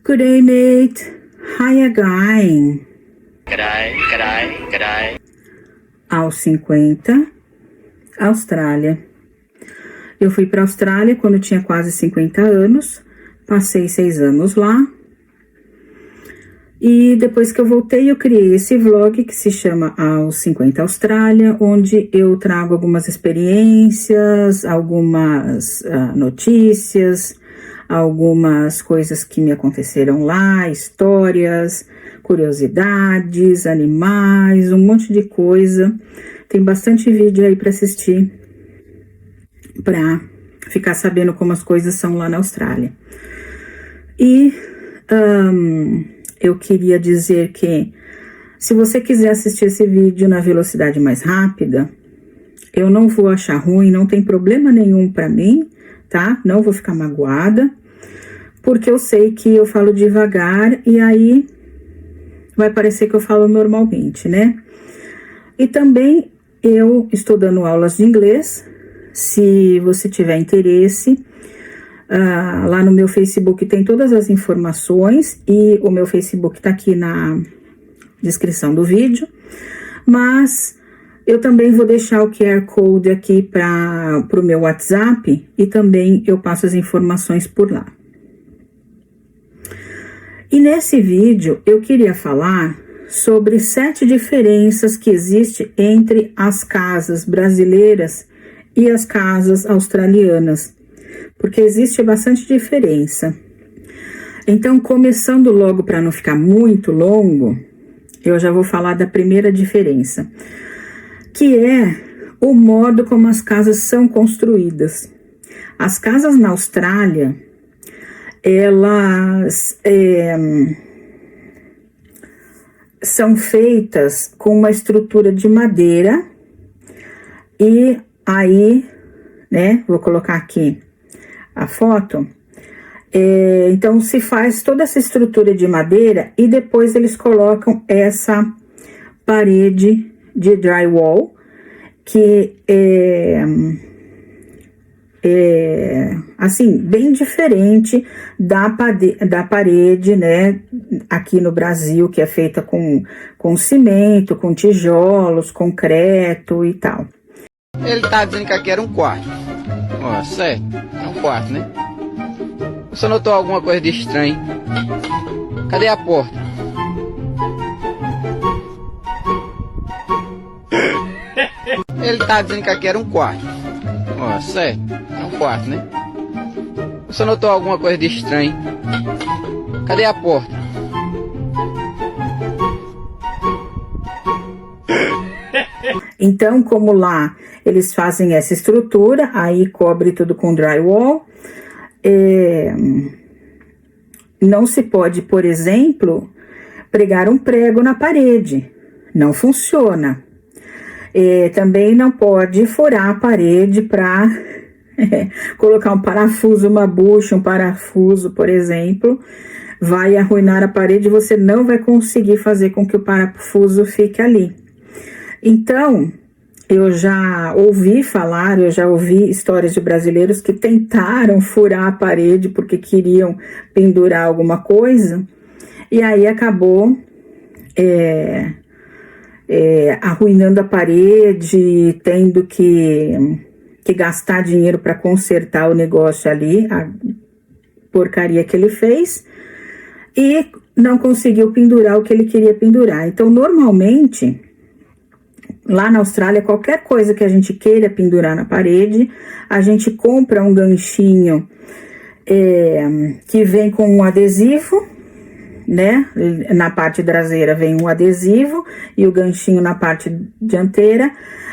Good day, mate. How you going? G'day. Aos 50, Austrália. Eu fui para a Austrália quando eu tinha quase 50 anos, passei 6 anos lá. E depois que eu voltei, eu criei esse vlog que se chama Aos 50 Austrália, onde eu trago algumas experiências, algumas notícias, algumas coisas que me aconteceram lá, histórias, curiosidades, animais, um monte de coisa. Tem bastante vídeo aí para assistir, para ficar sabendo como as coisas são lá na Austrália. E eu queria dizer que, se você quiser assistir esse vídeo na velocidade mais rápida, eu não vou achar ruim, não tem problema nenhum para mim, tá? Não vou ficar magoada, porque eu sei que eu falo devagar e aí vai parecer que eu falo normalmente, né? E também eu estou dando aulas de inglês, se você tiver interesse. Lá no meu Facebook tem todas as informações e o meu Facebook tá aqui na descrição do vídeo, mas eu também vou deixar o QR Code aqui para o meu WhatsApp e também eu passo as informações por lá. E nesse vídeo eu queria falar sobre 7 diferenças que existem entre as casas brasileiras e as casas australianas, porque existe bastante diferença. Então, começando logo para não ficar muito longo, eu já vou falar da primeira diferença, que é o modo como as casas são construídas. As casas na Austrália, elas são feitas com uma estrutura de madeira e aí, né, vou colocar aqui a foto. Então se faz toda essa estrutura de madeira e depois eles colocam essa parede de drywall que é assim, bem diferente da parede, né, aqui no Brasil, que é feita com cimento, com tijolos, concreto e tal. Ele tá dizendo que aqui era um quarto. Ó, certo, é um quarto, né? Você notou alguma coisa de estranho? Cadê a porta? Ele tá dizendo que aqui era um quarto. Ó, certo, é um quarto, né? Você notou alguma coisa de estranho? Cadê a porta? Então, como lá eles fazem essa estrutura, aí cobre tudo com drywall, não se pode, por exemplo, pregar um prego na parede, não funciona. Também não pode furar a parede para colocar um parafuso, uma bucha, um parafuso, por exemplo, vai arruinar a parede e você não vai conseguir fazer com que o parafuso fique ali. Então, eu já ouvi falar, eu já ouvi histórias de brasileiros que tentaram furar a parede porque queriam pendurar alguma coisa, e aí acabou arruinando a parede, tendo que gastar dinheiro para consertar o negócio ali, a porcaria que ele fez, e não conseguiu pendurar o que ele queria pendurar. Então, normalmente, lá na Austrália, qualquer coisa que a gente queira pendurar na parede, a gente compra um ganchinho que vem com um adesivo, né? Na parte traseira vem um adesivo e o ganchinho na parte dianteira.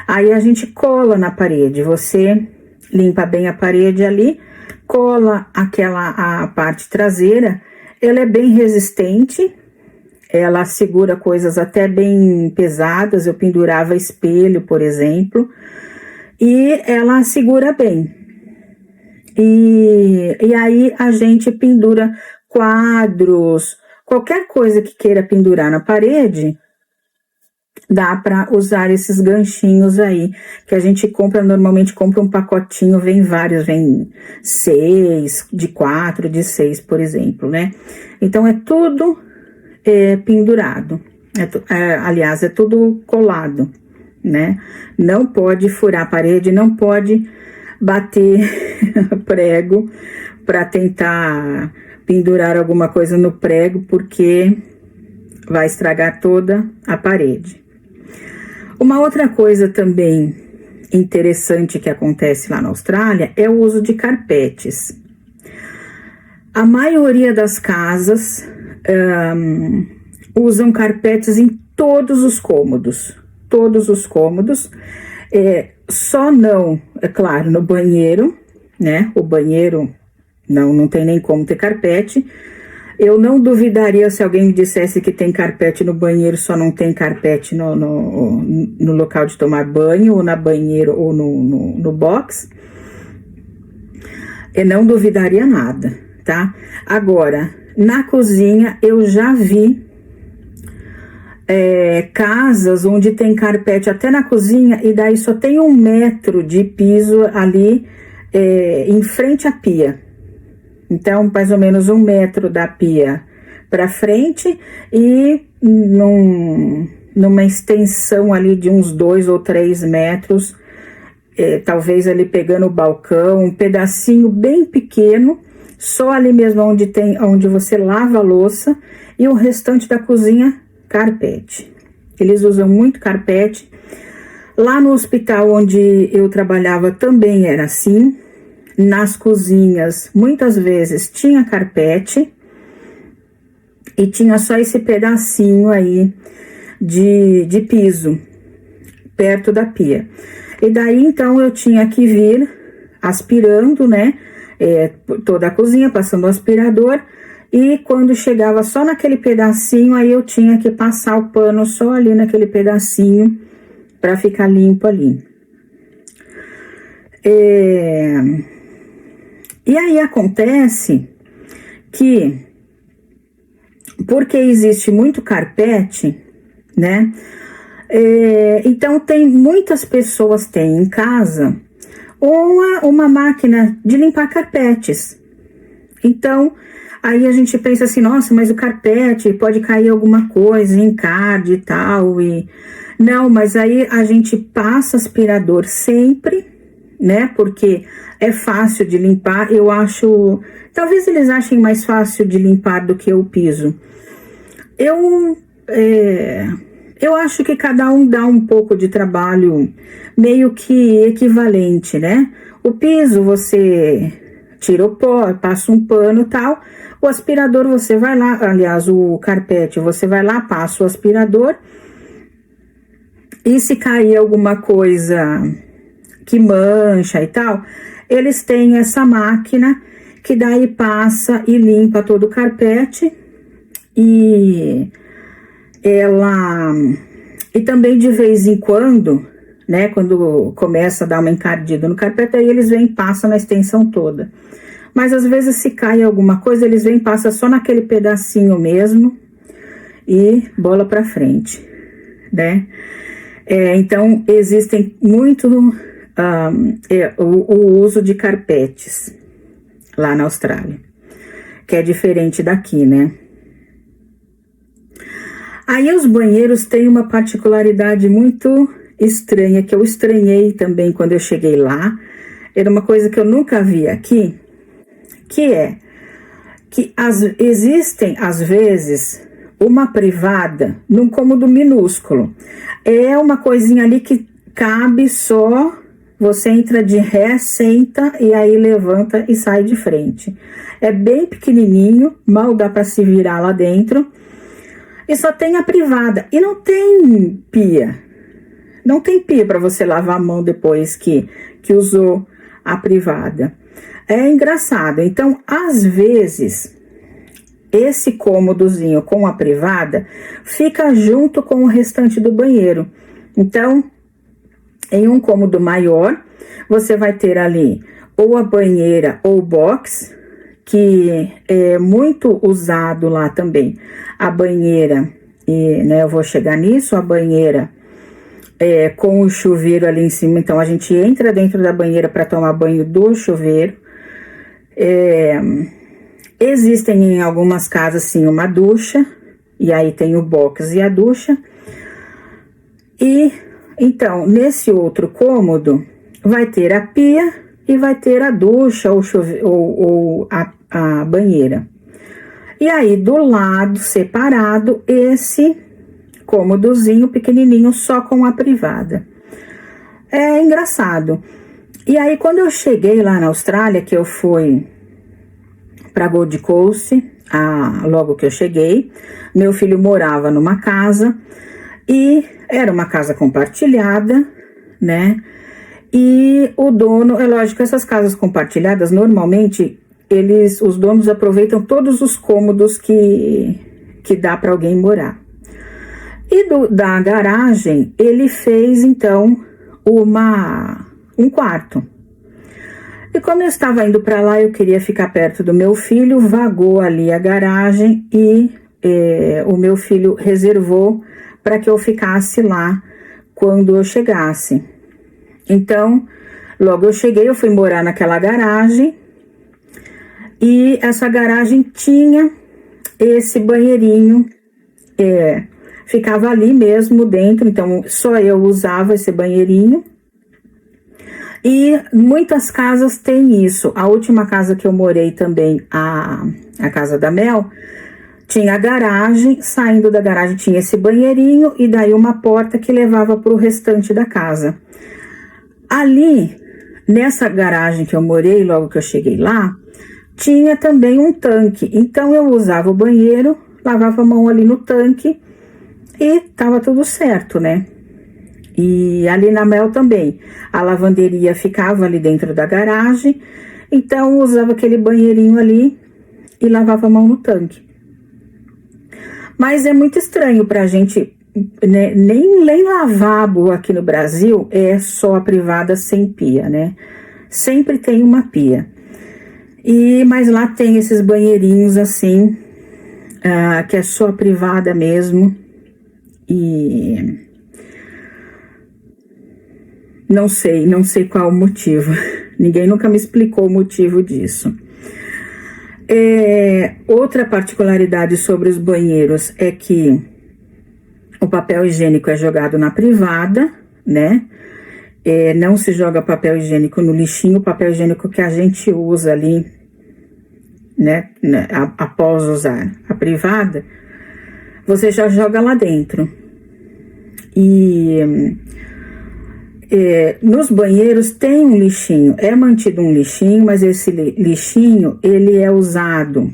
Aí a gente cola na parede, você limpa bem a parede ali, cola a parte traseira, ela é bem resistente, ela segura coisas até bem pesadas, eu pendurava espelho, por exemplo, e ela segura bem. E aí a gente pendura quadros, qualquer coisa que queira pendurar na parede, dá para usar esses ganchinhos aí, que a gente compra, normalmente compra um pacotinho, vem vários, vem 6, de 4, de 6, por exemplo, né? Então, é tudo pendurado, aliás, é tudo colado, né? Não pode furar a parede, não pode bater prego para tentar pendurar alguma coisa no prego, porque vai estragar toda a parede. Uma outra coisa também interessante que acontece lá na Austrália é o uso de carpetes. A maioria das casas usam carpetes em todos os cômodos. Só não, é claro, no banheiro, né? O banheiro não tem nem como ter carpete. Eu não duvidaria se alguém me dissesse que tem carpete no banheiro, só não tem carpete no local de tomar banho, ou na banheira, ou no box. Eu não duvidaria nada, tá? Agora, na cozinha, eu já vi casas onde tem carpete até na cozinha, e daí só tem 1 metro de piso ali em frente à pia. Então, mais ou menos 1 metro da pia para frente e numa extensão ali de uns 2 ou 3 metros, talvez ali pegando o balcão, um pedacinho bem pequeno, só ali mesmo onde você lava a louça, e o restante da cozinha, carpete. Eles usam muito carpete. Lá no hospital onde eu trabalhava também era assim. Nas cozinhas, muitas vezes tinha carpete e tinha só esse pedacinho aí de piso perto da pia. E daí, então, eu tinha que vir aspirando, né, toda a cozinha, passando o aspirador, e quando chegava só naquele pedacinho, aí eu tinha que passar o pano só ali naquele pedacinho para ficar limpo ali. E aí acontece que, porque existe muito carpete, né? Então muitas pessoas têm em casa uma máquina de limpar carpetes. Então, aí a gente pensa assim, nossa, mas o carpete pode cair alguma coisa, encarde e tal. Não, mas aí a gente passa aspirador sempre, né? Porque é fácil de limpar. Eu acho, talvez eles achem mais fácil de limpar do que o piso. Eu acho que cada um dá um pouco de trabalho meio que equivalente, né? O piso você tira o pó, passa um pano e tal. O aspirador você vai lá, aliás, o carpete você vai lá, passa o aspirador. E se cair alguma coisa que mancha e tal, eles têm essa máquina que daí passa e limpa todo o carpete, e também de vez em quando, né, quando começa a dar uma encardida no carpete, aí eles vêm e passam na extensão toda. Mas às vezes se cai alguma coisa, eles vêm e passam só naquele pedacinho mesmo e bola pra frente, né? Então existem muito o uso de carpetes lá na Austrália, que é diferente daqui, né? Aí os banheiros têm uma particularidade muito estranha, que eu estranhei também quando eu cheguei lá. Era uma coisa que eu nunca vi aqui, que existem às vezes uma privada num cômodo minúsculo. É uma coisinha ali que cabe só. Você entra de ré, senta e aí levanta e sai de frente. É bem pequenininho, mal dá para se virar lá dentro. E só tem a privada. E não tem pia. Não tem pia para você lavar a mão depois que usou a privada. É engraçado. Então, às vezes, esse cômodozinho com a privada fica junto com o restante do banheiro. Então, em um cômodo maior, você vai ter ali ou a banheira ou o box, que é muito usado lá também. A banheira e, né, eu vou chegar nisso. A banheira com o chuveiro ali em cima, então a gente entra dentro da banheira para tomar banho do chuveiro. Existem em algumas casas sim uma ducha, e aí tem o box e a ducha. E então nesse outro cômodo vai ter a pia e vai ter a ducha ou a banheira. E aí do lado separado esse cômodozinho pequenininho só com a privada. É engraçado. E aí quando eu cheguei lá na Austrália, que eu fui para Gold Coast, logo que eu cheguei, meu filho morava numa casa e era uma casa compartilhada, né? E o dono, é lógico, essas casas compartilhadas, normalmente, os donos aproveitam todos os cômodos que dá para alguém morar. E da garagem, ele fez, então, um quarto. E como eu estava indo para lá, eu queria ficar perto do meu filho, vagou ali a garagem e o meu filho reservou para que eu ficasse lá quando eu chegasse. Então, logo eu cheguei, eu fui morar naquela garagem e essa garagem tinha esse banheirinho, ficava ali mesmo dentro, então só eu usava esse banheirinho. E muitas casas têm isso. A última casa que eu morei também, a casa da Mel, tinha a garagem, saindo da garagem tinha esse banheirinho e daí uma porta que levava para o restante da casa. Ali, nessa garagem que eu morei, logo que eu cheguei lá, tinha também um tanque. Então eu usava o banheiro, lavava a mão ali no tanque e tava tudo certo, né? E ali na Mel também, a lavanderia ficava ali dentro da garagem, então eu usava aquele banheirinho ali e lavava a mão no tanque. Mas é muito estranho pra gente, né? Nem lavabo aqui no Brasil é só a privada sem pia, né? Sempre tem uma pia. Mas lá tem esses banheirinhos assim, que é só a privada mesmo. E não sei qual o motivo. Ninguém nunca me explicou o motivo disso. Outra particularidade sobre os banheiros é que o papel higiênico é jogado na privada, né? Não se joga papel higiênico no lixinho, o papel higiênico que a gente usa ali, né? Após usar a privada, você já joga lá dentro. Nos banheiros tem um lixinho, é mantido um lixinho, mas esse lixinho ele é usado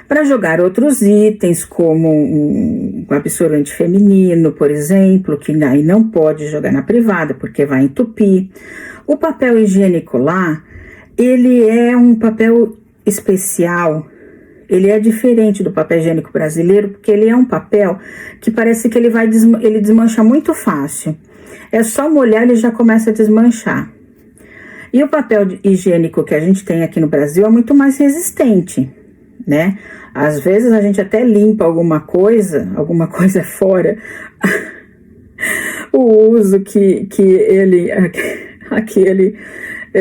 para jogar outros itens, como um absorvente feminino, por exemplo, que aí não pode jogar na privada, porque vai entupir. O papel higiênico lá, ele é um papel especial, ele é diferente do papel higiênico brasileiro, porque ele é um papel que parece que ele desmancha muito fácil. É só molhar, ele já começa a desmanchar. E o papel higiênico que a gente tem aqui no Brasil é muito mais resistente, né? Às vezes a gente até limpa alguma coisa fora o uso que ele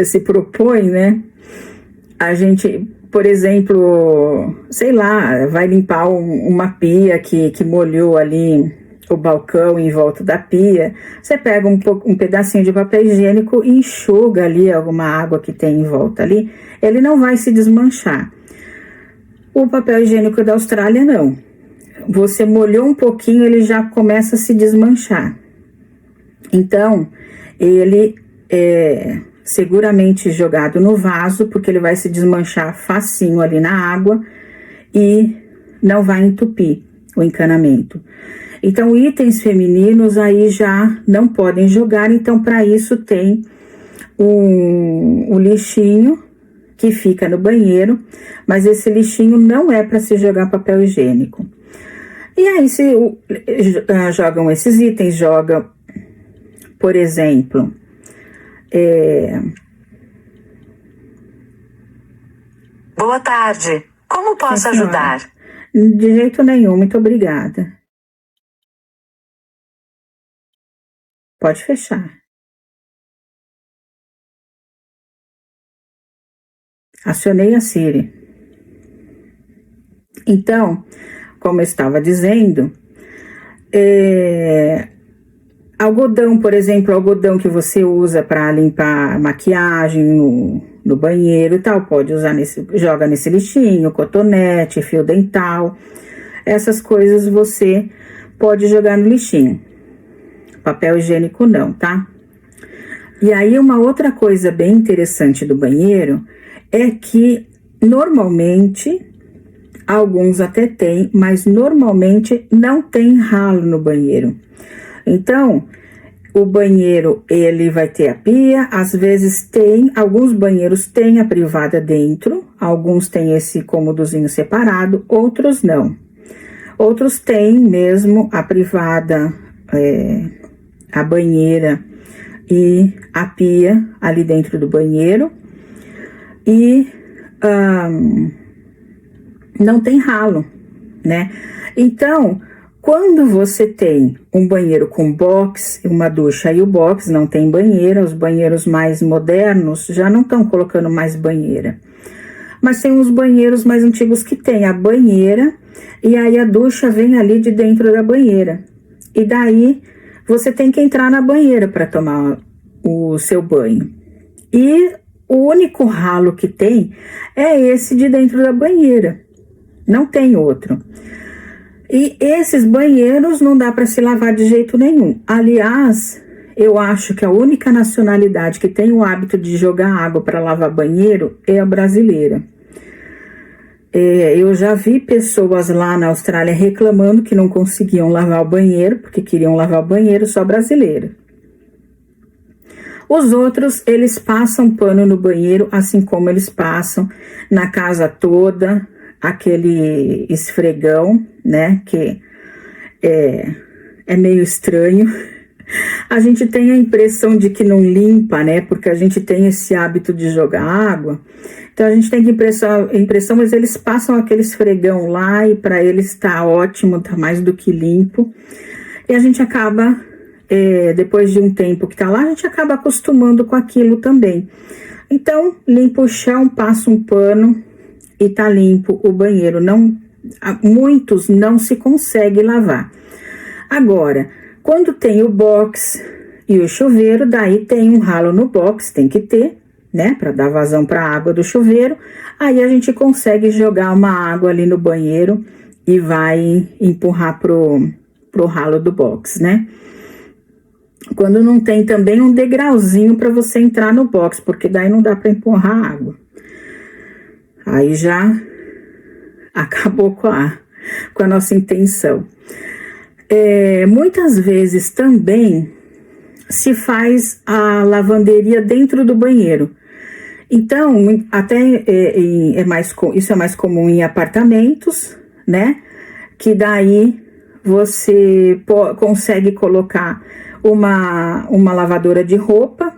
se propõe, né? A gente, por exemplo, sei lá, vai limpar uma pia que molhou ali o balcão em volta da pia, você pega um pedacinho de papel higiênico e enxuga ali alguma água que tem em volta ali, ele não vai se desmanchar. O papel higiênico da Austrália não. Você molhou um pouquinho, ele já começa a se desmanchar. Então, ele é seguramente jogado no vaso, porque ele vai se desmanchar facinho ali na água e não vai entupir o encanamento. Então, itens femininos aí já não podem jogar, então para isso tem um lixinho que fica no banheiro, mas esse lixinho não é para se jogar papel higiênico. E aí jogam esses itens, jogam, por exemplo, Boa tarde, como posso ajudar? De jeito nenhum, muito obrigada. Pode fechar. Acionei a Siri. Então, como eu estava dizendo, algodão, por exemplo, algodão que você usa para limpar maquiagem no banheiro e tal, pode usar joga nesse lixinho, cotonete, fio dental, essas coisas você pode jogar no lixinho. Papel higiênico não, tá? E aí uma outra coisa bem interessante do banheiro é que normalmente, alguns até tem, mas normalmente não tem ralo no banheiro. Então, o banheiro, ele vai ter a pia, às vezes tem, alguns banheiros têm a privada dentro, alguns têm esse cômodozinho separado, outros não. Outros têm mesmo a privada, a banheira e a pia ali dentro do banheiro. E não tem ralo, né? Então, quando você tem um banheiro com box, uma ducha e o box não tem banheira, os banheiros mais modernos já não estão colocando mais banheira. Mas tem uns banheiros mais antigos que tem a banheira e aí a ducha vem ali de dentro da banheira. E daí você tem que entrar na banheira para tomar o seu banho. E o único ralo que tem é esse de dentro da banheira. Não tem outro. E esses banheiros não dá para se lavar de jeito nenhum. Aliás, eu acho que a única nacionalidade que tem o hábito de jogar água para lavar banheiro é a brasileira. Eu já vi pessoas lá na Austrália reclamando que não conseguiam lavar o banheiro, porque queriam lavar o banheiro só brasileiro. Os outros, eles passam pano no banheiro, assim como eles passam na casa toda, aquele esfregão, né, que é meio estranho. A gente tem a impressão de que não limpa, né, porque a gente tem esse hábito de jogar água. Então a gente tem que impressão, mas eles passam aquele esfregão lá e para eles tá ótimo, tá mais do que limpo. E a gente acaba, depois de um tempo que tá lá, a gente acaba acostumando com aquilo também. Então, limpa o chão, passa um pano e tá limpo o banheiro. Muitos não se consegue lavar. Agora, quando tem o box e o chuveiro, daí tem um ralo no box, tem que ter, né, para dar vazão para a água do chuveiro. Aí a gente consegue jogar uma água ali no banheiro e vai empurrar pro ralo do box, né? Quando não tem também um degrauzinho para você entrar no box, porque daí não dá para empurrar água. Aí já acabou com a nossa intenção. Muitas vezes também se faz a lavanderia dentro do banheiro. Então, até isso é mais comum em apartamentos, né? Que daí você consegue colocar uma lavadora de roupa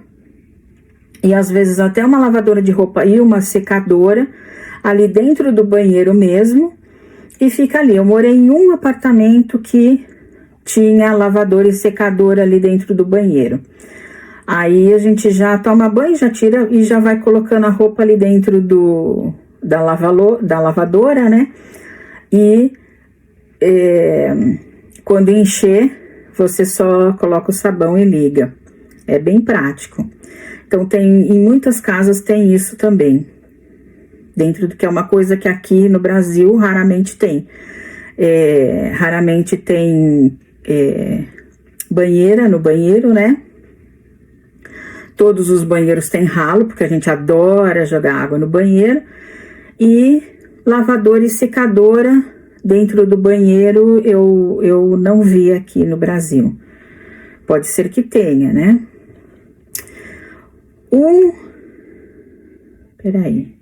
e às vezes até uma lavadora de roupa e uma secadora ali dentro do banheiro mesmo, e fica ali. Eu morei em um apartamento que tinha lavadora e secadora ali dentro do banheiro. Aí a gente já toma banho, já tira e já vai colocando a roupa ali dentro da lavadora, né? E quando encher, você só coloca o sabão e liga. É bem prático. Então em muitas casas tem isso também. Dentro do que é uma coisa que aqui no Brasil raramente tem. Raramente tem banheira no banheiro, né? Todos os banheiros têm ralo, porque a gente adora jogar água no banheiro. E lavadora e secadora dentro do banheiro eu não vi aqui no Brasil. Pode ser que tenha, né? Peraí.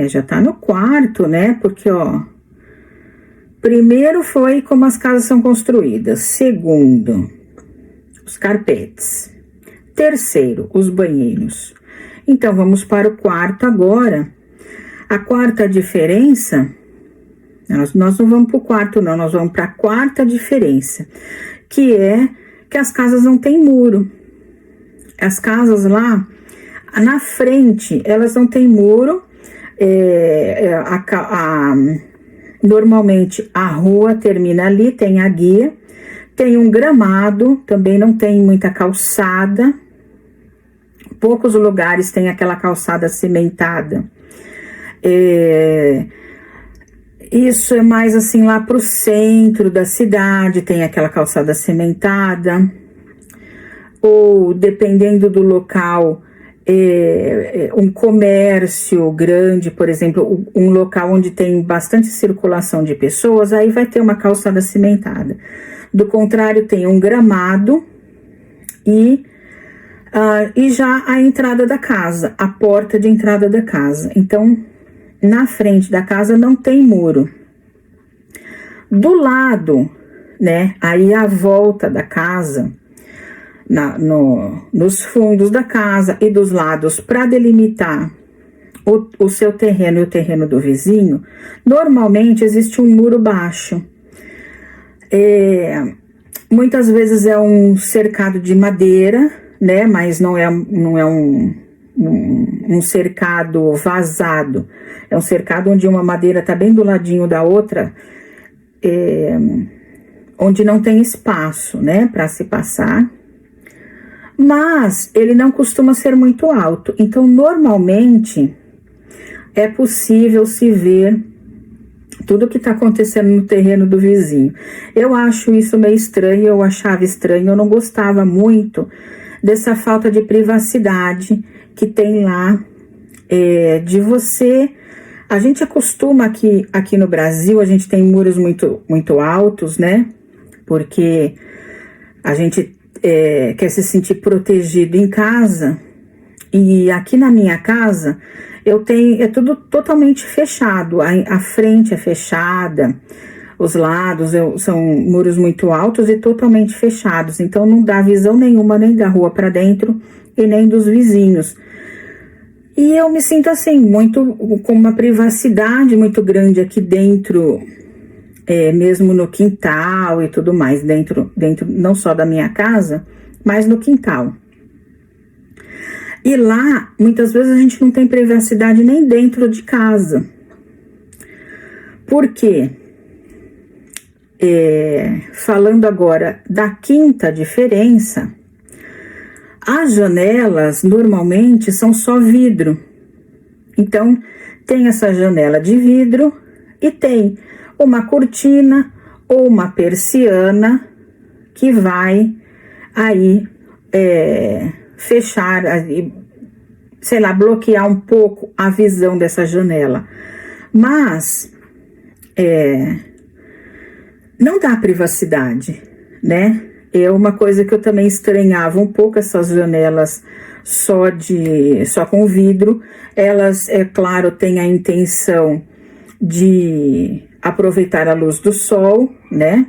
Já tá no quarto, né? Porque, ó, primeiro foi como as casas são construídas. Segundo, os carpetes. Terceiro, os banheiros. Então, vamos para o quarto agora. A quarta diferença Nós não vamos para o quarto, não, nós vamos para a quarta diferença, que é que as casas não têm muro. As casas lá, na frente, elas não têm muro. Normalmente a rua termina ali, tem a guia, tem um gramado, também não tem muita calçada. Poucos lugares tem aquela calçada cimentada. Isso é mais assim lá pro centro da cidade, tem aquela calçada cimentada. Ou dependendo do local, um comércio grande, por exemplo, um local onde tem bastante circulação de pessoas, aí vai ter uma calçada cimentada. Do contrário, tem um gramado e já a entrada da casa, a porta de entrada da casa. Então, na frente da casa não tem muro. Do lado, né, aí a volta da casa, nos fundos da casa e dos lados, para delimitar o seu terreno e o terreno do vizinho, normalmente existe um muro baixo. Muitas vezes é um cercado de madeira, né? Mas não é um cercado vazado. É um cercado onde uma madeira está bem do ladinho da outra, onde não tem espaço, né, para se passar. Mas ele não costuma ser muito alto. Então, normalmente, é possível se ver tudo que está acontecendo no terreno do vizinho. Eu acho isso meio estranho, eu achava estranho, eu não gostava muito dessa falta de privacidade que tem lá, de você. A gente acostuma aqui no Brasil, a gente tem muros muito, muito altos, né? Porque a gente quer se sentir protegido em casa. E aqui na minha casa, é tudo totalmente fechado. A frente é fechada, os lados são muros muito altos e totalmente fechados. Então não dá visão nenhuma nem da rua para dentro e nem dos vizinhos. E eu me sinto assim, com uma privacidade muito grande aqui dentro, mesmo no quintal e tudo mais, dentro não só da minha casa, mas no quintal. E lá, muitas vezes a gente não tem privacidade nem dentro de casa. Por quê? Falando agora da quinta diferença, as janelas normalmente são só vidro. Então, tem essa janela de vidro e tem uma cortina ou uma persiana que vai aí fechar, sei lá, bloquear um pouco a visão dessa janela. Mas não dá privacidade, né? É uma coisa que eu também estranhava um pouco, essas janelas só com vidro. Elas, é claro, têm a intenção de aproveitar a luz do sol, né?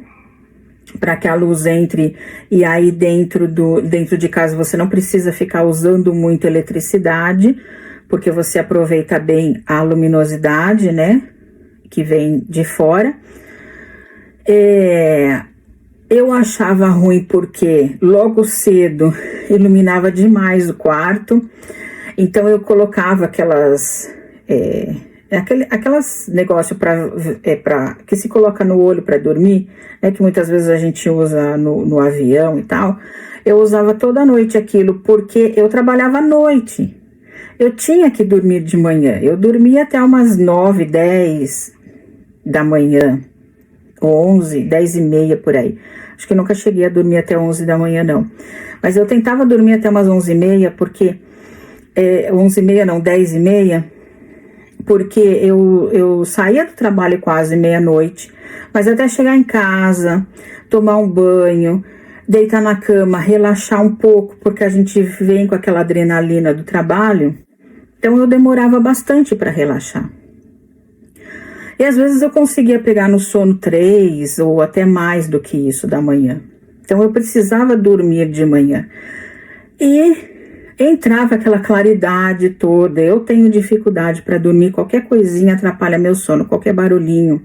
Para que a luz entre, e aí dentro de casa você não precisa ficar usando muito eletricidade, porque você aproveita bem a luminosidade, né? Que vem de fora. Eu achava ruim porque logo cedo iluminava demais o quarto, então eu colocava aquelas negócio que se coloca no olho para dormir, né, que muitas vezes a gente usa no avião e tal. Eu usava toda noite aquilo porque eu trabalhava à noite. Eu tinha que dormir de manhã. Eu dormia até umas 9, 10 da manhã, 11, 10 e meia por aí. Acho que nunca cheguei a dormir até 11 da manhã, não. Mas eu tentava dormir até umas 11 e meia, porque 11 e meia não, 10 e meia, porque eu saía do trabalho quase meia-noite, mas até chegar em casa, tomar um banho, deitar na cama, relaxar um pouco, porque a gente vem com aquela adrenalina do trabalho, então eu demorava bastante para relaxar. E às vezes eu conseguia pegar no sono 3 ou até mais do que isso da manhã. Então eu precisava dormir de manhã. E entrava aquela claridade toda. Eu tenho dificuldade para dormir, qualquer coisinha atrapalha meu sono, qualquer barulhinho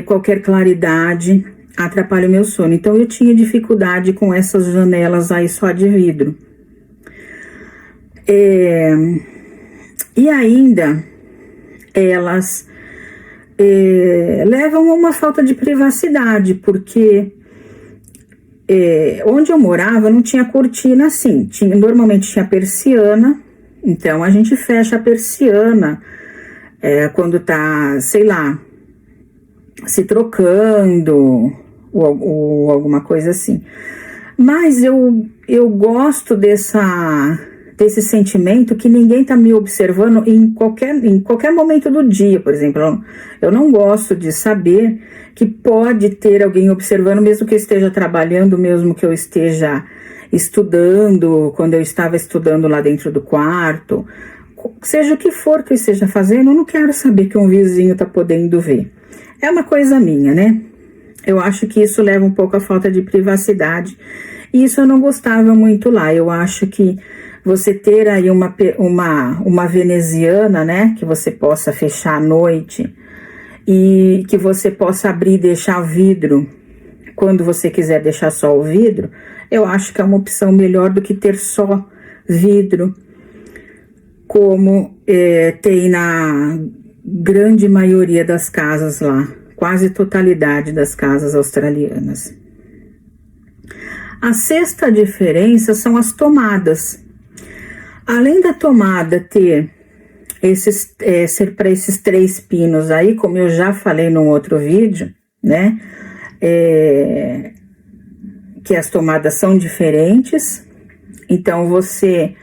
qualquer claridade atrapalha o meu sono. Então eu tinha dificuldade com essas janelas aí só de vidro. E ainda elas levam a uma falta de privacidade, porque onde eu morava não tinha cortina assim, normalmente tinha persiana, então a gente fecha a persiana quando tá, sei lá, se trocando ou alguma coisa assim. Mas eu gosto desse sentimento que ninguém tá me observando em qualquer momento do dia, por exemplo. Eu não gosto de saber que pode ter alguém observando, mesmo que eu esteja trabalhando, mesmo que eu esteja estudando, quando eu estava estudando lá dentro do quarto, seja o que for que eu esteja fazendo, eu não quero saber que um vizinho tá podendo ver. É uma coisa minha, né? Eu acho que isso leva um pouco à falta de privacidade, e isso eu não gostava muito lá. Eu acho que você ter aí uma veneziana, né, que você possa fechar à noite e que você possa abrir e deixar vidro quando você quiser deixar só o vidro, eu acho que é uma opção melhor do que ter só vidro, como tem na grande maioria das casas lá, quase totalidade das casas australianas. A sexta diferença são as tomadas. Além da tomada ter ser para esses 3 pinos aí, como eu já falei num outro vídeo, né? Que as tomadas são diferentes. Então, você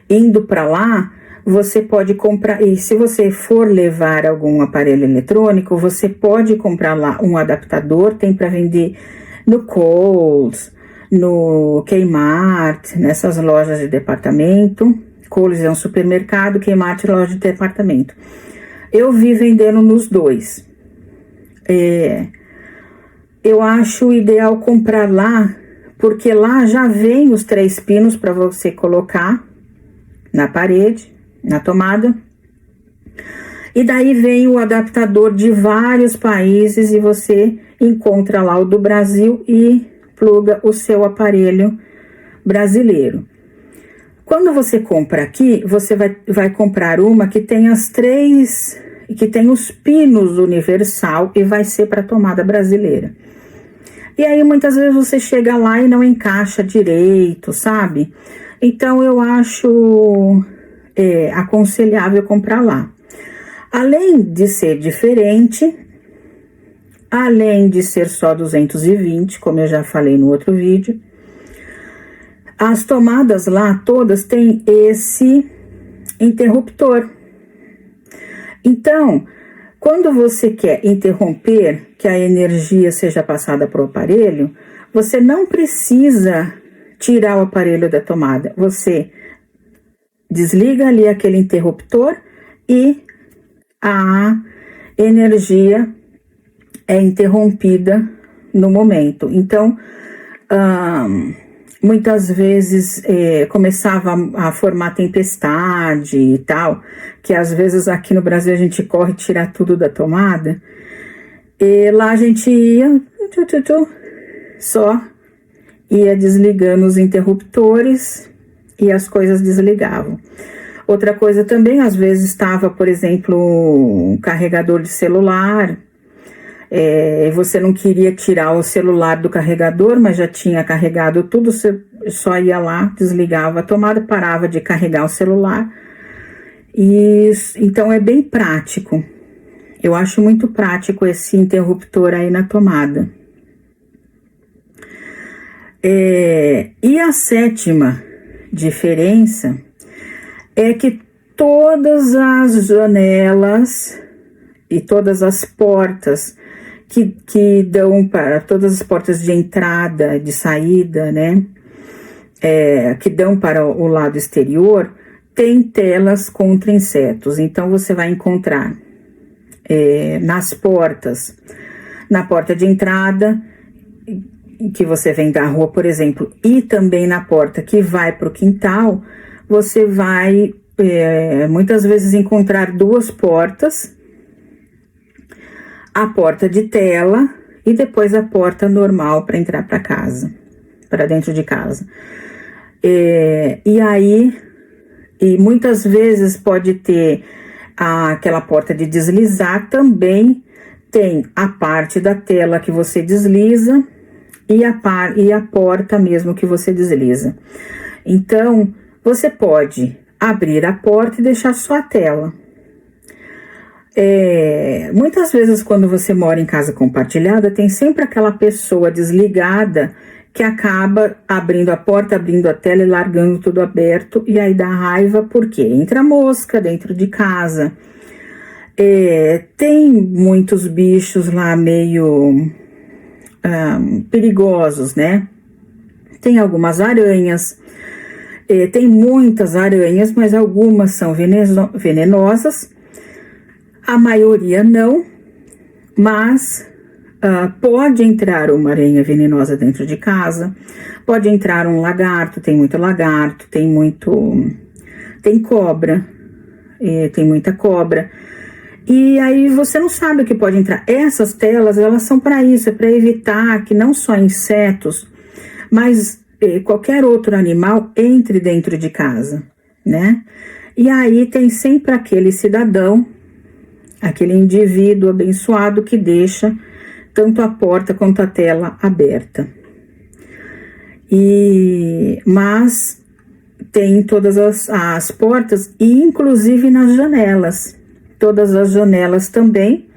indo para lá, você pode comprar, e se você for levar algum aparelho eletrônico, você pode comprar lá um adaptador, tem para vender no Coles, no Kmart, nessas lojas de departamento. Coles é um supermercado, Kmart é loja de departamento. Eu vi vendendo nos dois. Eu acho ideal comprar lá, porque lá já vem os 3 pinos para você colocar na parede, na tomada. E daí vem o adaptador de vários países e você encontra lá o do Brasil e pluga o seu aparelho brasileiro. Quando você compra aqui, você vai comprar uma que tem que tem os pinos universal e vai ser para tomada brasileira. E aí muitas vezes você chega lá e não encaixa direito, sabe? Então eu acho aconselhável comprar lá. Além de ser diferente, além de ser só 220, como eu já falei no outro vídeo, as tomadas lá todas têm esse interruptor. Então, quando você quer interromper que a energia seja passada para o aparelho, você não precisa tirar o aparelho da tomada. Você desliga ali aquele interruptor e a energia é interrompida no momento. Então, muitas vezes começava a formar tempestade e tal, que às vezes aqui no Brasil a gente corre tirar tudo da tomada, e lá a gente ia, só ia desligando os interruptores e as coisas desligavam. Outra coisa também, às vezes estava, por exemplo, um carregador de celular, você não queria tirar o celular do carregador, mas já tinha carregado tudo, você só ia lá, desligava a tomada, parava de carregar o celular. Então é bem prático. Eu acho muito prático esse interruptor aí na tomada. E a sétima diferença é que todas as janelas e todas as portas que dão para todas as portas de entrada, de saída, né? Que dão para o lado exterior, tem telas contra insetos. Então você vai encontrar nas portas, na porta de entrada, que você vem da rua, por exemplo, e também na porta que vai para o quintal, você vai muitas vezes encontrar 2 portas. a porta de tela e depois a porta normal para entrar para casa, para dentro de casa. E muitas vezes pode ter aquela porta de deslizar, também tem a parte da tela que você desliza e a porta mesmo que você desliza. Então, você pode abrir a porta e deixar só a tela. Muitas vezes quando você mora em casa compartilhada, tem sempre aquela pessoa desligada que acaba abrindo a porta, abrindo a tela e largando tudo aberto, e aí dá raiva porque entra mosca dentro de casa. Tem muitos bichos lá meio perigosos, né? Tem algumas aranhas, tem muitas aranhas, mas algumas são venenosas, a maioria não, mas pode entrar uma aranha venenosa dentro de casa, pode entrar um lagarto, tem muito lagarto, tem cobra, tem muita cobra. E aí você não sabe o que pode entrar. Essas telas, elas são para isso, é para evitar que não só insetos, mas qualquer outro animal entre dentro de casa, né? E aí tem sempre aquele cidadão, aquele indivíduo abençoado que deixa tanto a porta quanto a tela aberta. Mas tem todas as portas e inclusive nas janelas. Todas as janelas também,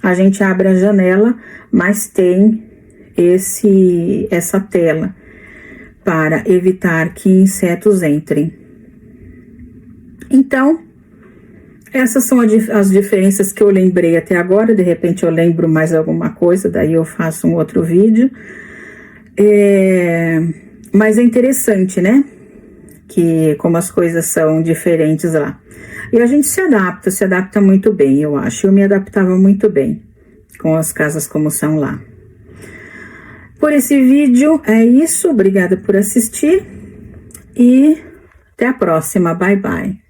a gente abre a janela, mas tem essa tela para evitar que insetos entrem. Então, essas são as diferenças que eu lembrei até agora. De repente eu lembro mais alguma coisa, daí eu faço um outro vídeo. Mas é interessante, né? Que como as coisas são diferentes lá. E a gente se adapta muito bem, eu acho. Eu me adaptava muito bem com as casas como são lá. Por esse vídeo é isso. Obrigada por assistir e até a próxima. Bye, bye.